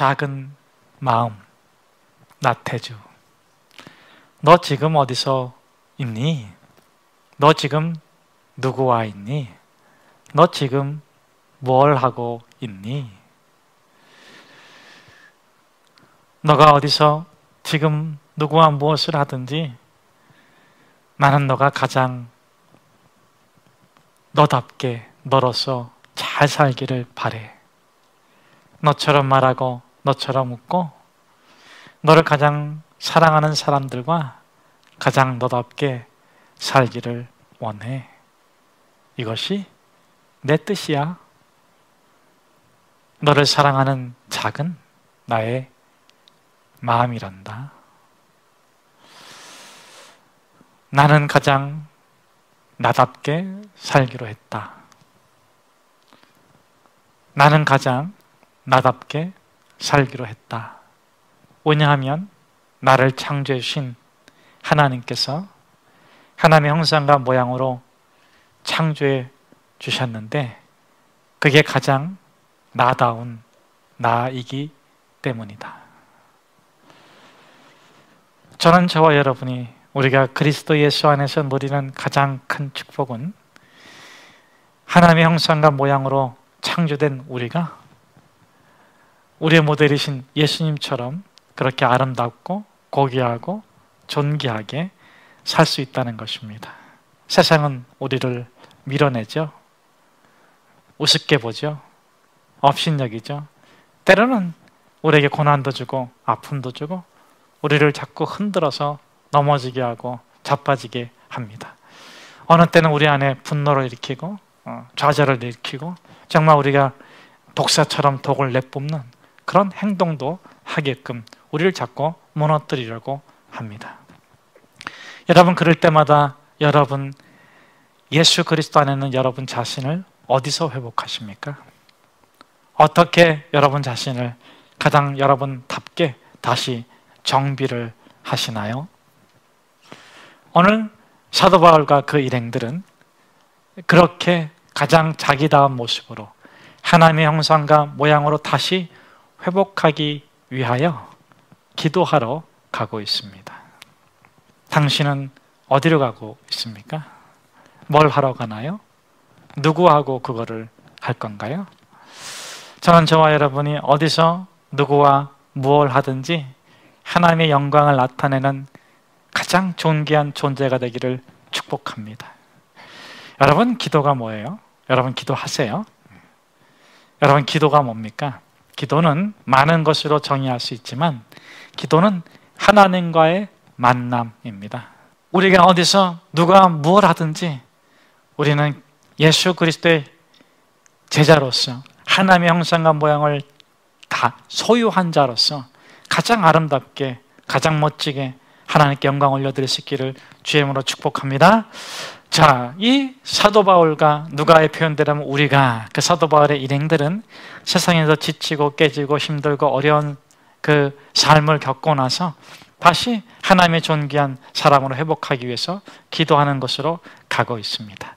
작은 마음, 나태주. 너 지금 어디서 있니? 너 지금 누구와 있니? 너 지금 뭘 하고 있니? 너가 어디서 지금 누구와 무엇을 하든지 나는 너가 가장 너답게 너로서 잘 살기를 바래. 너처럼 말하고 너처럼 웃고 너를 가장 사랑하는 사람들과 가장 너답게 살기를 원해. 이것이 내 뜻이야. 너를 사랑하는 작은 나의 마음이란다. 나는 가장 나답게 살기로 했다. 나는 가장 나답게 살기로 했다. 왜냐하면 나를 창조해 주신 하나님께서 하나님의 형상과 모양으로 창조해 주셨는데 그게 가장 나다운 나이기 때문이다. 저는 저와 여러분이 우리가 그리스도 예수 안에서 누리는 가장 큰 축복은 하나님의 형상과 모양으로 창조된 우리가 우리의 모델이신 예수님처럼 그렇게 아름답고 고귀하고 존귀하게 살 수 있다는 것입니다. 세상은 우리를 밀어내죠. 우습게 보죠. 업신여기죠. 때로는 우리에게 고난도 주고 아픔도 주고 우리를 자꾸 흔들어서 넘어지게 하고 자빠지게 합니다. 어느 때는 우리 안에 분노를 일으키고 좌절을 일으키고 정말 우리가 독사처럼 독을 내뿜는 그런 행동도 하게끔 우리를 자꾸 무너뜨리려고 합니다. 여러분, 그럴 때마다 여러분 예수 그리스도 안에 있는 여러분 자신을 어디서 회복하십니까? 어떻게 여러분 자신을 가장 여러분답게 다시 정비를 하시나요? 오늘 사도 바울과 그 일행들은 그렇게 가장 자기다운 모습으로 하나님의 형상과 모양으로 다시 회복하기 위하여 기도하러 가고 있습니다. 당신은 어디로 가고 있습니까? 뭘 하러 가나요? 누구하고 그거를 할 건가요? 저는 저와 여러분이 어디서 누구와 무엇을 하든지 하나님의 영광을 나타내는 가장 존귀한 존재가 되기를 축복합니다. 여러분, 기도가 뭐예요? 여러분, 기도하세요. 여러분, 기도가 뭡니까? 기도는 많은 것으로 정의할 수 있지만 기도는 하나님과의 만남입니다. 우리가 어디서 누가 무엇 하든지 우리는 예수 그리스도의 제자로서 하나님의 형상과 모양을 다 소유한 자로서 가장 아름답게 가장 멋지게 하나님께 영광 올려드릴 수 있기를 주의 이름으로 축복합니다. 자, 이 사도 바울과 누가의 표현대로면 우리가 그 사도 바울의 일행들은 세상에서 지치고 깨지고 힘들고 어려운 그 삶을 겪고 나서 다시 하나님의 존귀한 사람으로 회복하기 위해서 기도하는 곳으로 가고 있습니다.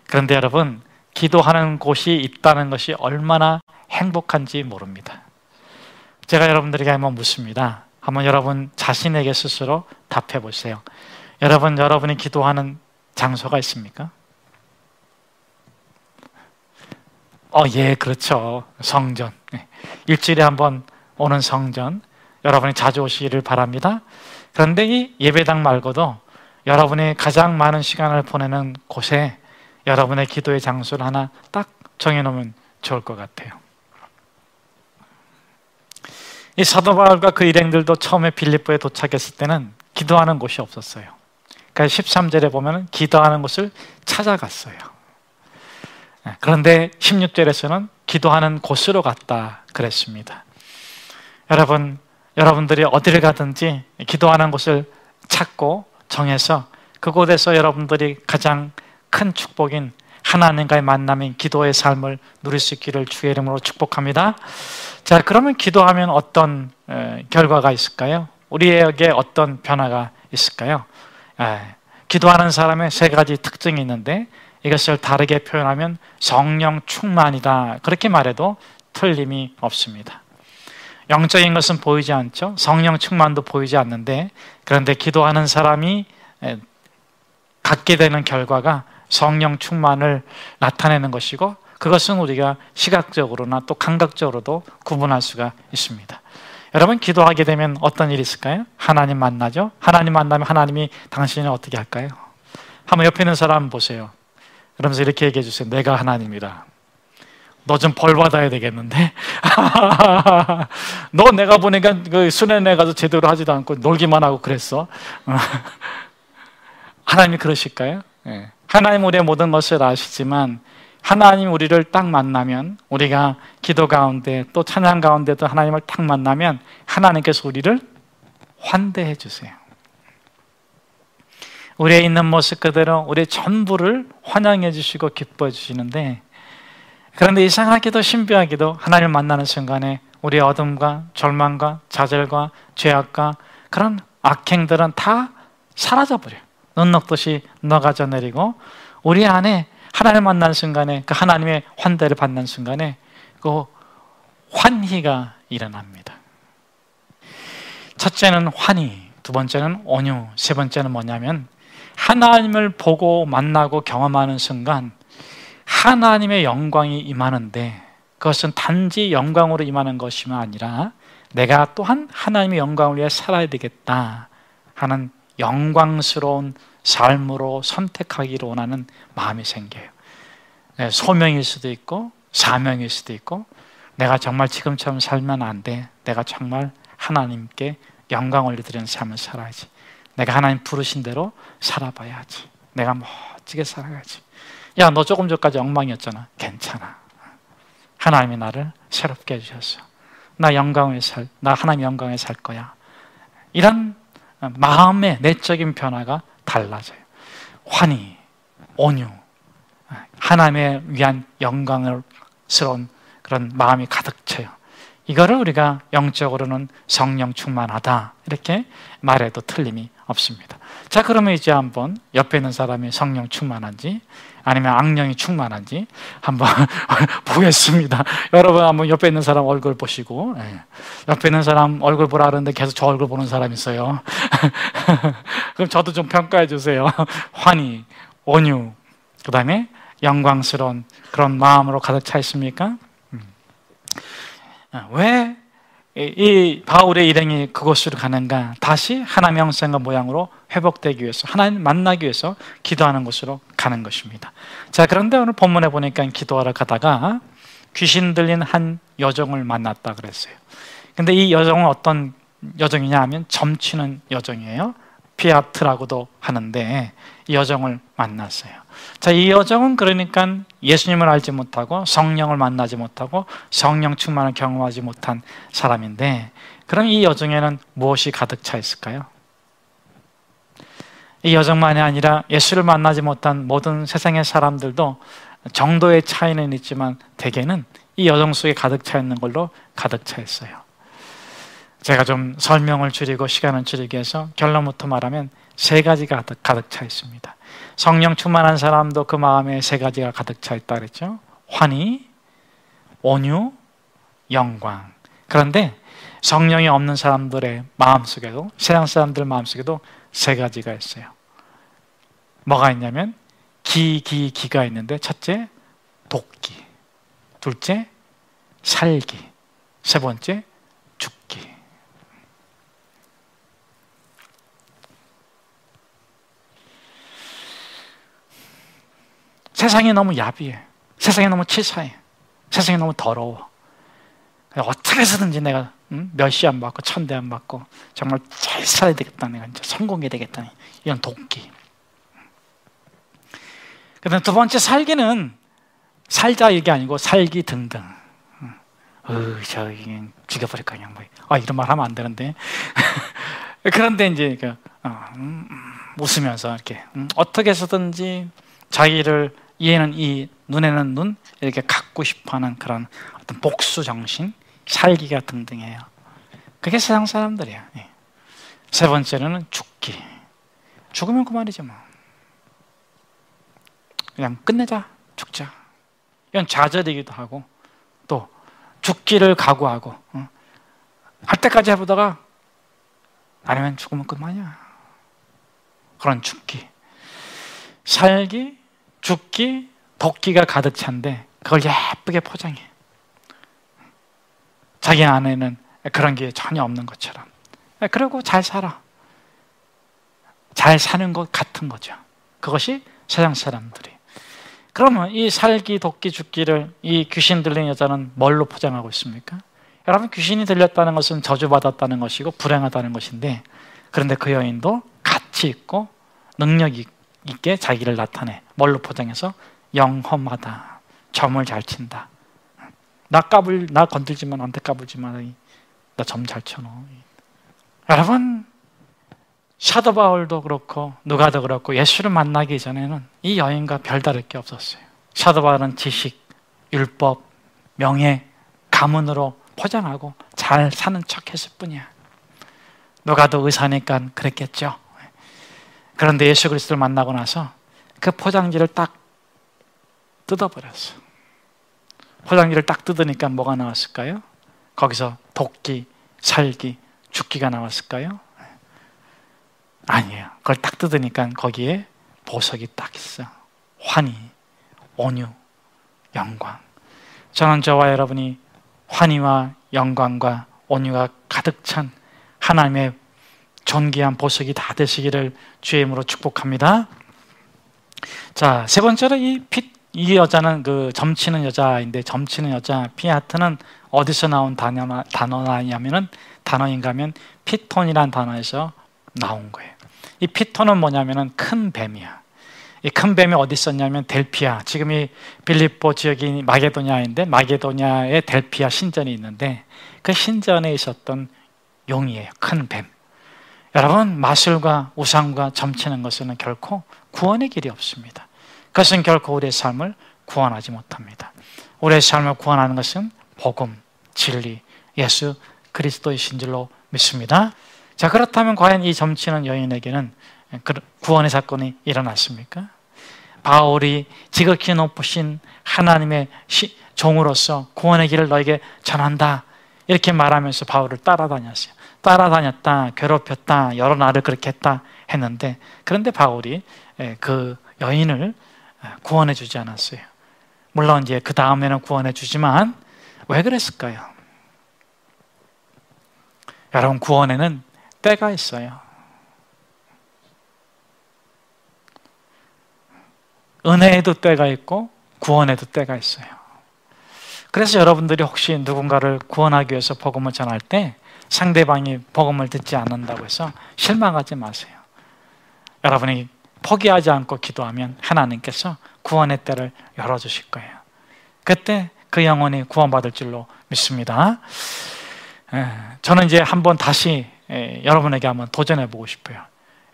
그런데 여러분, 기도하는 곳이 있다는 것이 얼마나 행복한지 모릅니다. 제가 여러분들에게 한번 묻습니다. 한번 여러분 자신에게 스스로 답해 보세요. 여러분이 기도하는 장소가 있습니까? 예, 그렇죠. 성전. 일주일에 한번 오는 성전, 여러분이 자주 오시기를 바랍니다. 그런데 이 예배당 말고도 여러분이 가장 많은 시간을 보내는 곳에 여러분의 기도의 장소를 하나 딱 정해놓으면 좋을 것 같아요. 이 사도 바울과 그 일행들도 처음에 빌립보에 도착했을 때는 기도하는 곳이 없었어요. 그러니까 13절에 보면 기도하는 곳을 찾아갔어요. 그런데 16절에서는 기도하는 곳으로 갔다 그랬습니다. 여러분들이 어디를 가든지 기도하는 곳을 찾고 정해서 그곳에서 여러분들이 가장 큰 축복인 하나님과의 만남인 기도의 삶을 누릴 수 있기를 주의 이름으로 축복합니다. 자, 그러면 기도하면 어떤 결과가 있을까요? 우리에게 어떤 변화가 있을까요? 기도하는 사람의 세 가지 특징이 있는데 이것을 다르게 표현하면 성령 충만이다, 그렇게 말해도 틀림이 없습니다. 영적인 것은 보이지 않죠. 성령 충만도 보이지 않는데, 그런데 기도하는 사람이 갖게 되는 결과가 성령 충만을 나타내는 것이고, 그것은 우리가 시각적으로나 또 감각적으로도 구분할 수가 있습니다. 여러분, 기도하게 되면 어떤 일이 있을까요? 하나님 만나죠. 하나님 만나면 하나님이 당신을 어떻게 할까요? 한번 옆에 있는 사람 보세요. 그러면서 이렇게 얘기해 주세요. 내가 하나님이다. 너 좀 벌 받아야 되겠는데? 너 내가 보니까 그 수련회 가서 제대로 하지도 않고 놀기만 하고 그랬어. 하나님이 그러실까요? 네. 하나님 우리의 모든 것을 아시지만, 하나님 우리를 딱 만나면, 우리가 기도 가운데 또 찬양 가운데도 하나님을 딱 만나면 하나님께서 우리를 환대해 주세요. 우리의 있는 모습 그대로 우리의 전부를 환영해 주시고 기뻐해 주시는데, 그런데 이상하게도 신비하게도 하나님을 만나는 순간에 우리의 어둠과 절망과 좌절과 죄악과 그런 악행들은 다 사라져버려요. 눈 녹듯이 녹아져 내리고, 우리 안에 하나님을 만나는 순간에, 그 하나님의 환대를 받는 순간에 그 환희가 일어납니다. 첫째는 환희, 두 번째는 온유, 세 번째는 뭐냐면, 하나님을 보고 만나고 경험하는 순간 하나님의 영광이 임하는데, 그것은 단지 영광으로 임하는 것이 아니라 내가 또한 하나님의 영광을 위해 살아야 되겠다 하는 영광스러운 삶으로 선택하기를 원하는 마음이 생겨요. 소명일 수도 있고 사명일 수도 있고, 내가 정말 지금처럼 살면 안 돼. 내가 정말 하나님께 영광 올려드리는 삶을 살아야지. 내가 하나님 부르신 대로 살아봐야지. 내가 멋지게 살아야지. 야, 너 조금 전까지 엉망이었잖아. 괜찮아. 하나님이 나를 새롭게 해주셨어. 나 하나님 영광에 살 거야. 이런 마음의 내적인 변화가 달라져요. 환희, 온유, 하나님에 위한 영광스러운 그런 마음이 가득 차요. 이거를 우리가 영적으로는 성령 충만하다 이렇게 말해도 틀림이 없습니다. 자, 그러면 이제 한번 옆에 있는 사람이 성령 충만한지 아니면 악령이 충만한지 한번 보겠습니다. 여러분 한번 옆에 있는 사람 얼굴 보시고, 옆에 있는 사람 얼굴 보라 그러는데 계속 저 얼굴 보는 사람 있어요. 그럼 저도 좀 평가해 주세요. 환희, 온유, 그 다음에 영광스러운 그런 마음으로 가득 차 있습니까? 왜 이 바울의 일행이 그곳으로 가는가? 다시 하나님의 형상과 모양으로 회복되기 위해서, 하나님 만나기 위해서 기도하는 곳으로 가는 것입니다. 자, 그런데 오늘 본문에 보니까 기도하러 가다가 귀신 들린 한 여종을 만났다 그랬어요. 근데 이 여종은 어떤 여종이냐 하면 점치는 여종이에요. 피아트라고도 하는데 이 여종을 만났어요. 자, 이 여종은 그러니까 예수님을 알지 못하고 성령을 만나지 못하고 성령 충만을 경험하지 못한 사람인데, 그럼 이 여종에는 무엇이 가득 차 있을까요? 이 여종만이 아니라 예수를 만나지 못한 모든 세상의 사람들도 정도의 차이는 있지만 대개는 이 여종 속에 가득 차 있는 걸로 가득 차 있어요. 제가 좀 설명을 줄이고 시간을 줄이기 위해서 결론부터 말하면 세 가지가 가득 차 있습니다. 성령 충만한 사람도 그 마음에 세 가지가 가득 차 있다 그랬죠. 환희, 온유, 영광. 그런데 성령이 없는 사람들의 마음속에도, 세상 사람들 마음속에도 세 가지가 있어요. 뭐가 있냐면 기가 있는데, 첫째 돕기, 둘째 살기, 세 번째 죽기. 세상이 너무 야비해. 세상이 너무 치사해. 세상이 너무 더러워. 어떻게 해서든지 내가 몇 시 안 받고 1000대 안 받고 정말 잘 살아야 되겠다, 내가 이제 성공해야 되겠다, 이런 돕기. 그다음 두 번째 살기는 살자 이게 아니고 살기 등등. 저 죽여버릴 거냐, 뭐. 이런 말 하면 안 되는데. 그런데 이제 웃으면서 이렇게 어떻게 해서든지 자기를 이에는 이, 눈에는 눈, 이렇게 갖고 싶어하는 그런 어떤 복수 정신, 살기가 등등해요. 그게 세상 사람들이야. 세 번째는 죽기. 죽으면 그만이지 뭐. 그냥 끝내자, 죽자. 이건 좌절이기도 하고, 또 죽기를 각오하고, 할 때까지 해보다가 아니면 죽으면 끝만이야. 그런 죽기, 살기, 죽기, 도끼가 가득 찬데 그걸 예쁘게 포장해. 자기 안에는 그런 게 전혀 없는 것처럼. 그리고 잘 살아. 잘 사는 것 같은 거죠. 그것이 세상 사람들이. 그러면 이 살기, 도끼, 죽기를 이 귀신 들린 여자는 뭘로 포장하고 있습니까? 여러분, 귀신이 들렸다는 것은 저주받았다는 것이고 불행하다는 것인데, 그런데 그 여인도 가치 있고 능력 있게 자기를 나타내. 뭘로 포장해서? 영험하다. 점을 잘 친다. 나 건들지만 나한테 까불지만 나 점 잘 쳐. 여러분, 사도 바울도 그렇고 누가도 그렇고 예수를 만나기 전에는 이 여인과 별다를 게 없었어요. 사도 바울은 지식, 율법, 명예, 가문으로 포장하고 잘 사는 척 했을 뿐이야. 누가도 의사니까 그랬겠죠. 그런데 예수 그리스도를 만나고 나서 그 포장지를 딱 뜯어버렸어. 포장지를 딱 뜯으니까 뭐가 나왔을까요? 거기서 도끼, 살기, 죽기가 나왔을까요? 아니에요. 그걸 딱 뜯으니까 거기에 보석이 딱 있어. 환희, 온유, 영광. 저는 저와 여러분이 환희와 영광과 온유가 가득 찬 하나님의 존귀한 보석이 다 되시기를 주의 이름으로 축복합니다. 자, 세 번째로 이 여자는 그 점치는 여자인데, 점치는 여자 피아트는 어디서 나온 단어냐면은 단어인가 하면 피톤이라는 단어에서 나온 거예요. 이 피톤은 뭐냐면은 큰 뱀이야. 이 큰 뱀이 어디 있었냐면 델피아, 지금 이 빌립보 지역이 마게도냐인데 마게도냐에 델피아 신전이 있는데 그 신전에 있었던 용이에요. 큰 뱀. 여러분, 마술과 우상과 점치는 것은 결코 구원의 길이 없습니다. 그것은 결코 우리의 삶을 구원하지 못합니다. 우리의 삶을 구원하는 것은 복음, 진리, 예수 그리스도이신 줄로 믿습니다. 자, 그렇다면 과연 이 점치는 여인에게는 구원의 사건이 일어났습니까? 바울이 지극히 높으신 하나님의 종으로서 구원의 길을 너에게 전한다, 이렇게 말하면서 바울을 따라다녔어요. 따라다녔다, 괴롭혔다, 여러 날을 그렇게 했다 했는데, 그런데 바울이 그 여인을 구원해 주지 않았어요. 물론 이제 그 다음에는 구원해 주지만 왜 그랬을까요? 여러분, 구원에는 때가 있어요. 은혜에도 때가 있고 구원에도 때가 있어요. 그래서 여러분들이 혹시 누군가를 구원하기 위해서 복음을 전할 때 상대방이 복음을 듣지 않는다고 해서 실망하지 마세요. 여러분이 포기하지 않고 기도하면 하나님께서 구원의 때를 열어주실 거예요. 그때 그 영혼이 구원받을 줄로 믿습니다. 저는 이제 한번 다시 여러분에게 한번 도전해보고 싶어요.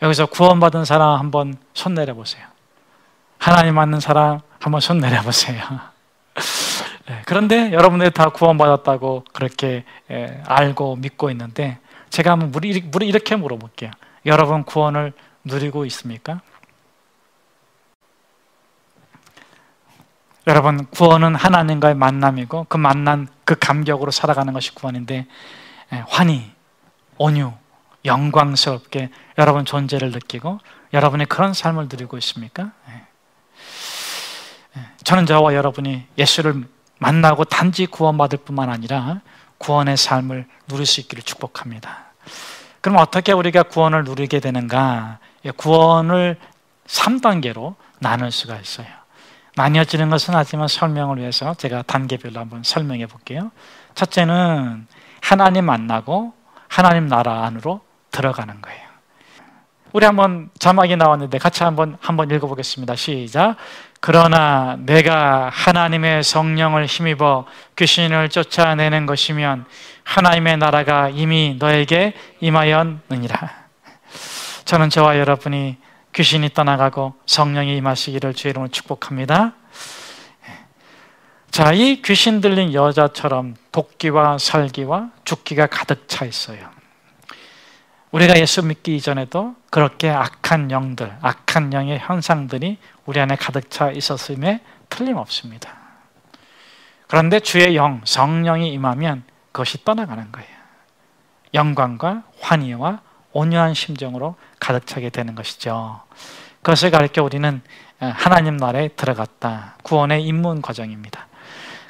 여기서 구원받은 사람 한번 손 내려보세요. 하나님 맞는 사람 한번 손 내려보세요. 그런데 여러분들이 다 구원받았다고 그렇게 알고 믿고 있는데, 제가 한번 이렇게 물어볼게요. 여러분 구원을 누리고 있습니까? 여러분, 구원은 하나님과의 만남이고 그 만남, 그 감격으로 살아가는 것이 구원인데, 환희, 온유, 영광스럽게 여러분 존재를 느끼고 여러분이 그런 삶을 누리고 있습니까? 저는 저와 여러분이 예수를 만나고 단지 구원받을 뿐만 아니라 구원의 삶을 누릴 수 있기를 축복합니다. 그럼 어떻게 우리가 구원을 누리게 되는가? 구원을 3단계로 나눌 수가 있어요. 나뉘어지는 것은 하지만 설명을 위해서 제가 단계별로 한번 설명해 볼게요. 첫째는 하나님 만나고 하나님 나라 안으로 들어가는 거예요. 우리 한번 자막이 나왔는데 같이 한번 읽어보겠습니다. 시작. 그러나 내가 하나님의 성령을 힘입어 귀신을 쫓아내는 것이면 하나님의 나라가 이미 너에게 임하였느니라. 저는 저와 여러분이 귀신이 떠나가고 성령이 임하시기를 주의 이름으로 축복합니다. 자, 이 귀신 들린 여자처럼 도끼와 살기와 죽기가 가득 차 있어요. 우리가 예수 믿기 이전에도 그렇게 악한 영들, 악한 영의 현상들이 우리 안에 가득 차 있었음에 틀림없습니다. 그런데 주의 영, 성령이 임하면 그것이 떠나가는 거예요. 영광과 환희와 온유한 심정으로 가득 차게 되는 것이죠. 그것을 가르쳐 우리는 하나님 나라에 들어갔다. 구원의 입문 과정입니다.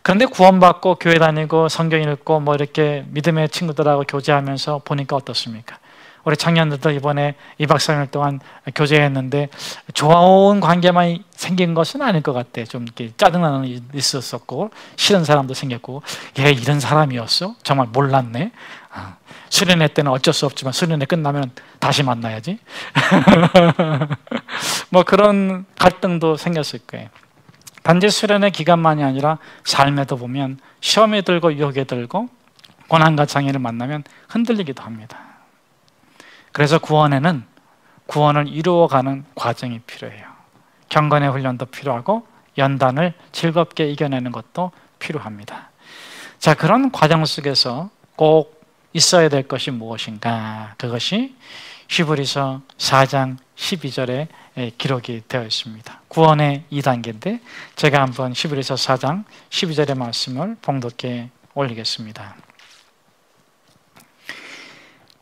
그런데 구원받고 교회 다니고 성경 읽고 뭐 이렇게 믿음의 친구들하고 교제하면서 보니까 어떻습니까? 우리 청년들도 이번에 2박 3일 동안 교제했는데 좋은 관계만 생긴 것은 아닐 것 같아. 좀 이렇게 짜증나는 일이 있었었고 싫은 사람도 생겼고, 얘 이런 사람이었어? 정말 몰랐네. 수련회 때는 어쩔 수 없지만 수련회 끝나면 다시 만나야지. 뭐 그런 갈등도 생겼을 거예요. 단지 수련회 기간만이 아니라 삶에도 보면 시험에 들고 유혹에 들고 고난과 장애를 만나면 흔들리기도 합니다. 그래서 구원에는 구원을 이루어가는 과정이 필요해요. 경건의 훈련도 필요하고 연단을 즐겁게 이겨내는 것도 필요합니다. 자, 그런 과정 속에서 꼭 있어야 될 것이 무엇인가? 그것이 히브리서 4장 12절에 기록이 되어 있습니다. 구원의 2단계인데 제가 한번 히브리서 4장 12절의 말씀을 봉독해 올리겠습니다.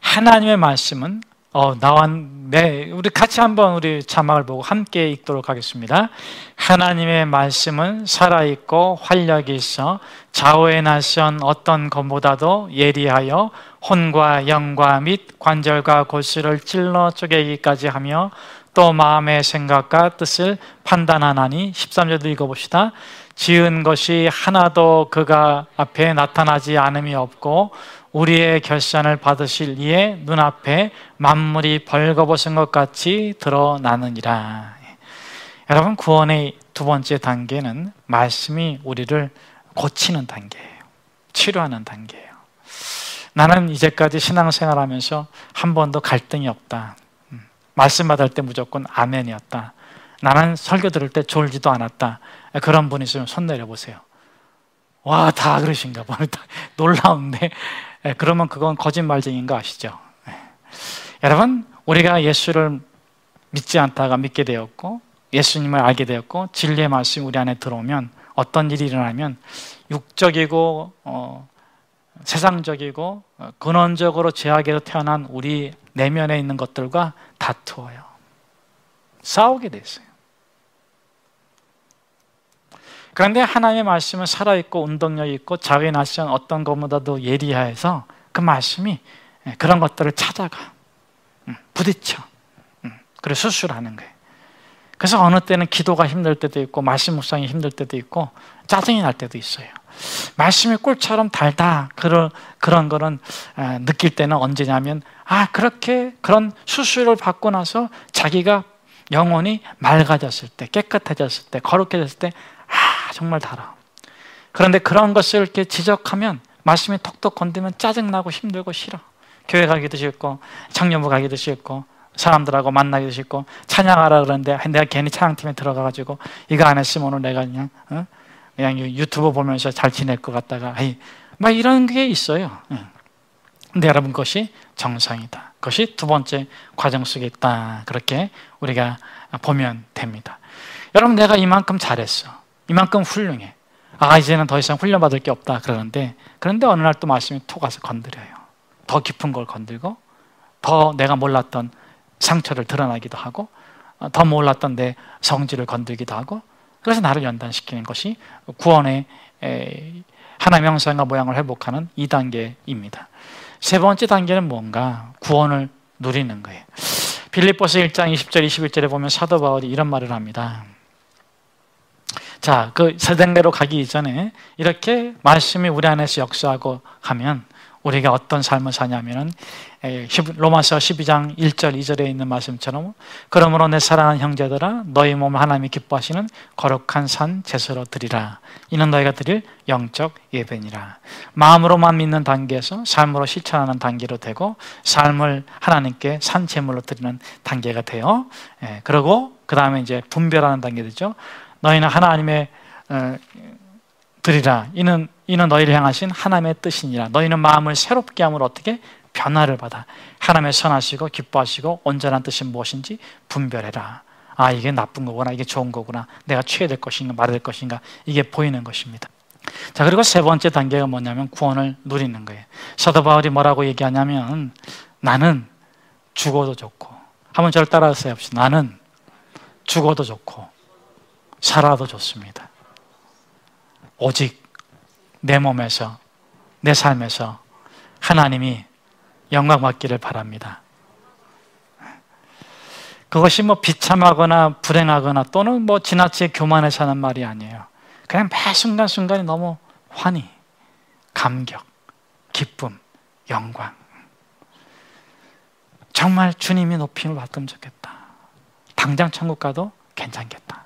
하나님의 말씀은 우리 같이 한번 우리 자막을 보고 함께 읽도록 하겠습니다. 하나님의 말씀은 살아있고 활력이 있어 좌우에 낯선 어떤 것보다도 예리하여 혼과 영과 및 관절과 골수를 찔러 쪼개기까지 하며 또 마음의 생각과 뜻을 판단하나니 13절도 읽어봅시다. 지은 것이 하나도 그가 앞에 나타나지 않음이 없고 우리의 결산을 받으실 이의 눈앞에 만물이 벌거벗은 것 같이 드러나느니라. 여러분, 구원의 두 번째 단계는 말씀이 우리를 고치는 단계예요. 치료하는 단계예요. 나는 이제까지 신앙생활하면서 한 번도 갈등이 없다. 말씀 받을 때 무조건 아멘이었다. 나는 설교 들을 때 졸지도 않았다. 그런 분 있으면 손 내려보세요. 와, 다 그러신가 봐. 놀라운데. 그러면 그건 거짓말쟁이인 거 아시죠? 여러분, 우리가 예수를 믿지 않다가 믿게 되었고 예수님을 알게 되었고 진리의 말씀이 우리 안에 들어오면 어떤 일이 일어나면 육적이고 세상적이고 근원적으로 죄악에서 태어난 우리 내면에 있는 것들과 다투어요. 싸우게 됐어요. 그런데 하나님의 말씀은 살아있고 운동력이 있고 자기의 낯선 어떤 것보다도 예리해서 그 말씀이 그런 것들을 찾아가 부딪혀 그래서 수술하는 거예요. 그래서 어느 때는 기도가 힘들 때도 있고 말씀 묵상이 힘들 때도 있고 짜증이 날 때도 있어요. 말씀이 꿀처럼 달다 그런 거는 느낄 때는 언제냐면 그렇게 그런 수술을 받고 나서 자기가 영혼이 맑아졌을 때, 깨끗해졌을 때, 거룩해졌을 때 정말 달아. 그런데 그런 것을 이렇게 지적하면 말씀이 톡톡 건드면 짜증나고 힘들고 싫어. 교회 가기도 싫고 청년부 가기도 싫고 사람들하고 만나기도 싫고 찬양하라 그러는데 내가 괜히 찬양팀에 들어가가지고 이거 안 했으면 오늘 내가 그냥 유튜브 보면서 잘 지낼 것 같다가 막 이런 게 있어요. 근데 여러분, 그것이 정상이다. 그것이 두 번째 과정 속에 있다. 그렇게 우리가 보면 됩니다. 여러분, 내가 이만큼 잘했어. 이만큼 훌륭해. 이제는 더 이상 훈련받을 게 없다. 그러는데 어느 날 또 말씀이 톡 와서 건드려요. 더 깊은 걸 건들고 더 내가 몰랐던 상처를 드러나기도 하고 더 몰랐던 내 성질을 건들기도 하고 그래서 나를 연단시키는 것이 구원의 하나님의 형상과 모양을 회복하는 2단계입니다. 세 번째 단계는 뭔가? 구원을 누리는 거예요. 빌립보서 1장 20절 21절에 보면 사도 바울이 이런 말을 합니다. 자, 그 세대로 가기 이전에 이렇게 말씀이 우리 안에서 역사하고 하면 우리가 어떤 삶을 사냐면은 로마서 12장 1절 2절에 있는 말씀처럼 그러므로 내 사랑하는 형제들아 너희 몸을 하나님이 기뻐하시는 거룩한 산 제사로 드리라. 이는 너희가 드릴 영적 예배니라. 마음으로만 믿는 단계에서 삶으로 실천하는 단계로 되고 삶을 하나님께 산 제물로 드리는 단계가 돼요. 그리고 그 다음에 이제 분별하는 단계 되죠. 너희는 하나님의 드리라. 이는 너희를 향하신 하나님의 뜻이니라. 너희는 마음을 새롭게 함으로 어떻게? 변화를 받아. 하나님의 선하시고 기뻐하시고 온전한 뜻이 무엇인지 분별해라. 이게 나쁜 거구나. 이게 좋은 거구나. 내가 취해야 될 것인가 말아야 될 것인가. 이게 보이는 것입니다. 자, 그리고 세 번째 단계가 뭐냐면 구원을 누리는 거예요. 사도 바울이 뭐라고 얘기하냐면 나는 죽어도 좋고, 한번 저를 따라서 해봅시다. 나는 죽어도 좋고 살아도 좋습니다. 오직 내 몸에서, 내 삶에서 하나님이 영광 받기를 바랍니다. 그것이 뭐 비참하거나 불행하거나 또는 뭐 지나치게 교만해서 하는 말이 아니에요. 그냥 매 순간순간이 너무 환희, 감격, 기쁨, 영광. 정말 주님이 높임을 받으면 좋겠다. 당장 천국 가도 괜찮겠다.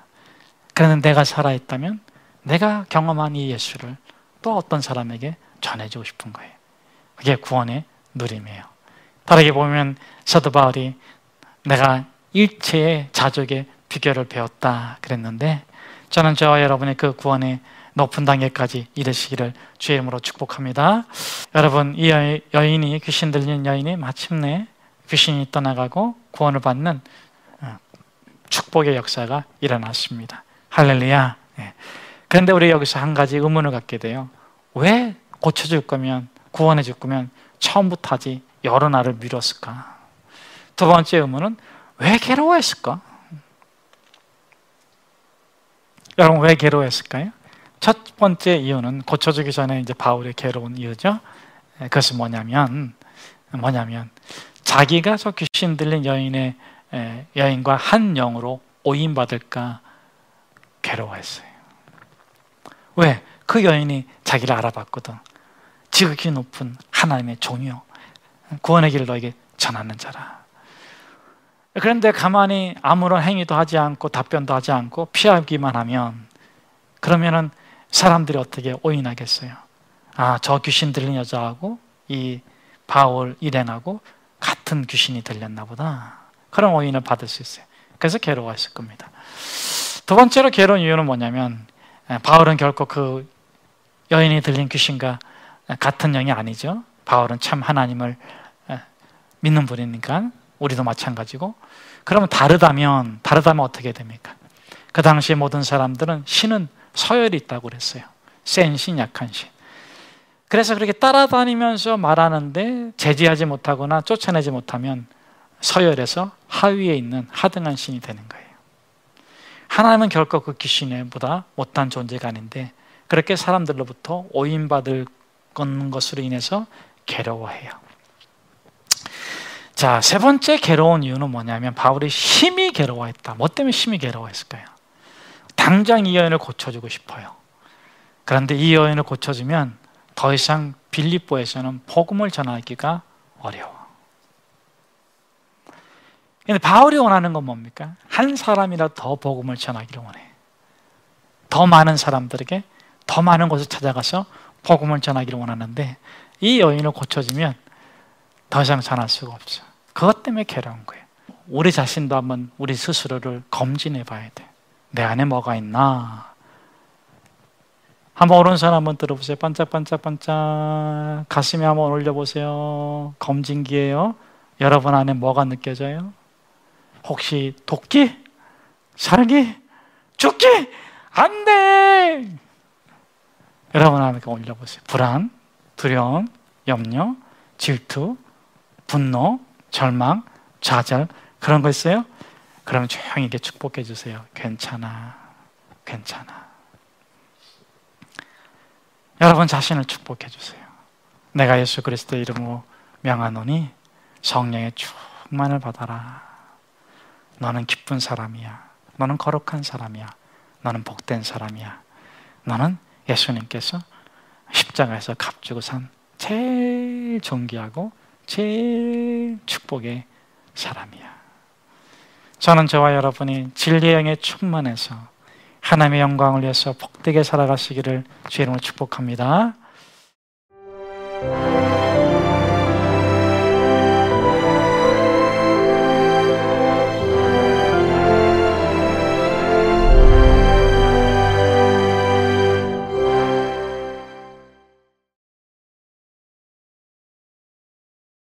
그런데 내가 살아있다면 내가 경험한 이 예수를 또 어떤 사람에게 전해주고 싶은 거예요. 그게 구원의 누림이에요. 다르게 보면 사도 바울이 내가 일체의 자족의 비결을 배웠다 그랬는데, 저는 저와 여러분의 그 구원의 높은 단계까지 이르시기를 주의 이름으로 축복합니다. 여러분, 이 여인이, 귀신 들린 여인이 마침내 귀신이 떠나가고 구원을 받는 축복의 역사가 일어났습니다. 할렐루야. 그런데 우리 여기서 한 가지 의문을 갖게 돼요. 왜 고쳐줄 거면, 구원해 줄 거면 처음부터 하지 여러 날을 미뤘을까? 두 번째 의문은 왜 괴로워했을까? 여러분, 왜 괴로워했을까요? 첫 번째 이유는 고쳐주기 전에 이제 바울이 괴로운 이유죠. 그것은 뭐냐면 자기가 저 귀신 들린 여인과 한 영으로 오인받을까 괴로워했어요. 왜? 그 여인이 자기를 알아봤거든. 지극히 높은 하나님의 종이요, 구원의 길을 너에게 전하는 자라. 그런데 가만히 아무런 행위도 하지 않고 답변도 하지 않고 피하기만 하면, 그러면은 사람들이 어떻게 오인하겠어요? 아, 저 귀신 들린 여자하고 이 바울 일행하고 같은 귀신이 들렸나 보다. 그런 오인을 받을 수 있어요. 그래서 괴로워했을 겁니다. 두 번째로 괴로운 이유는 뭐냐면, 바울은 결코 그 여인이 들린 귀신과 같은 영이 아니죠. 바울은 참 하나님을 믿는 분이니까 우리도 마찬가지고. 그러면 다르다면 어떻게 됩니까? 그 당시에 모든 사람들은 신은 서열이 있다고 그랬어요. 센 신, 약한 신. 그래서 그렇게 따라다니면서 말하는데 제지하지 못하거나 쫓아내지 못하면 서열에서 하위에 있는 하등한 신이 되는 거예요. 하나님은 결코 그 귀신보다 못한 존재가 아닌데 그렇게 사람들로부터 오인받을 것으로 인해서 괴로워해요. 자, 세 번째 괴로운 이유는 뭐냐면 바울이 심히 괴로워했다. 뭐 때문에 심히 괴로워했을까요? 당장 이 여인을 고쳐주고 싶어요. 그런데 이 여인을 고쳐주면 더 이상 빌립보에서는 복음을 전하기가 어려워. 근데 바울이 원하는 건 뭡니까? 한 사람이라도 더 복음을 전하기를 원해. 더 많은 사람들에게 더 많은 곳을 찾아가서 복음을 전하기를 원하는데 이 여인을 고쳐주면 더 이상 전할 수가 없죠. 그것 때문에 괴로운 거예요. 우리 자신도 한번 우리 스스로를 검진해 봐야 돼. 내 안에 뭐가 있나? 한번 오른손 한번 들어보세요. 반짝반짝반짝. 가슴에 한번 올려보세요. 검진기예요. 여러분 안에 뭐가 느껴져요? 혹시 도끼? 살기? 죽기? 안 돼! 여러분 안에 올려보세요. 불안, 두려움, 염려, 질투, 분노, 절망, 좌절, 그런 거 있어요? 그러면 조용히 이렇게 축복해 주세요. 괜찮아, 괜찮아. 여러분 자신을 축복해 주세요. 내가 예수 그리스도의 이름으로 명하노니 성령의 충만을 받아라. 너는 기쁜 사람이야. 너는 거룩한 사람이야. 너는 복된 사람이야. 너는 예수님께서 십자가에서 값주고 산 제일 존귀하고 제일 축복의 사람이야. 저는 저와 여러분이 진리의 영에 충만해서 하나님의 영광을 위해서 복되게 살아가시기를 주의 이름으로 축복합니다.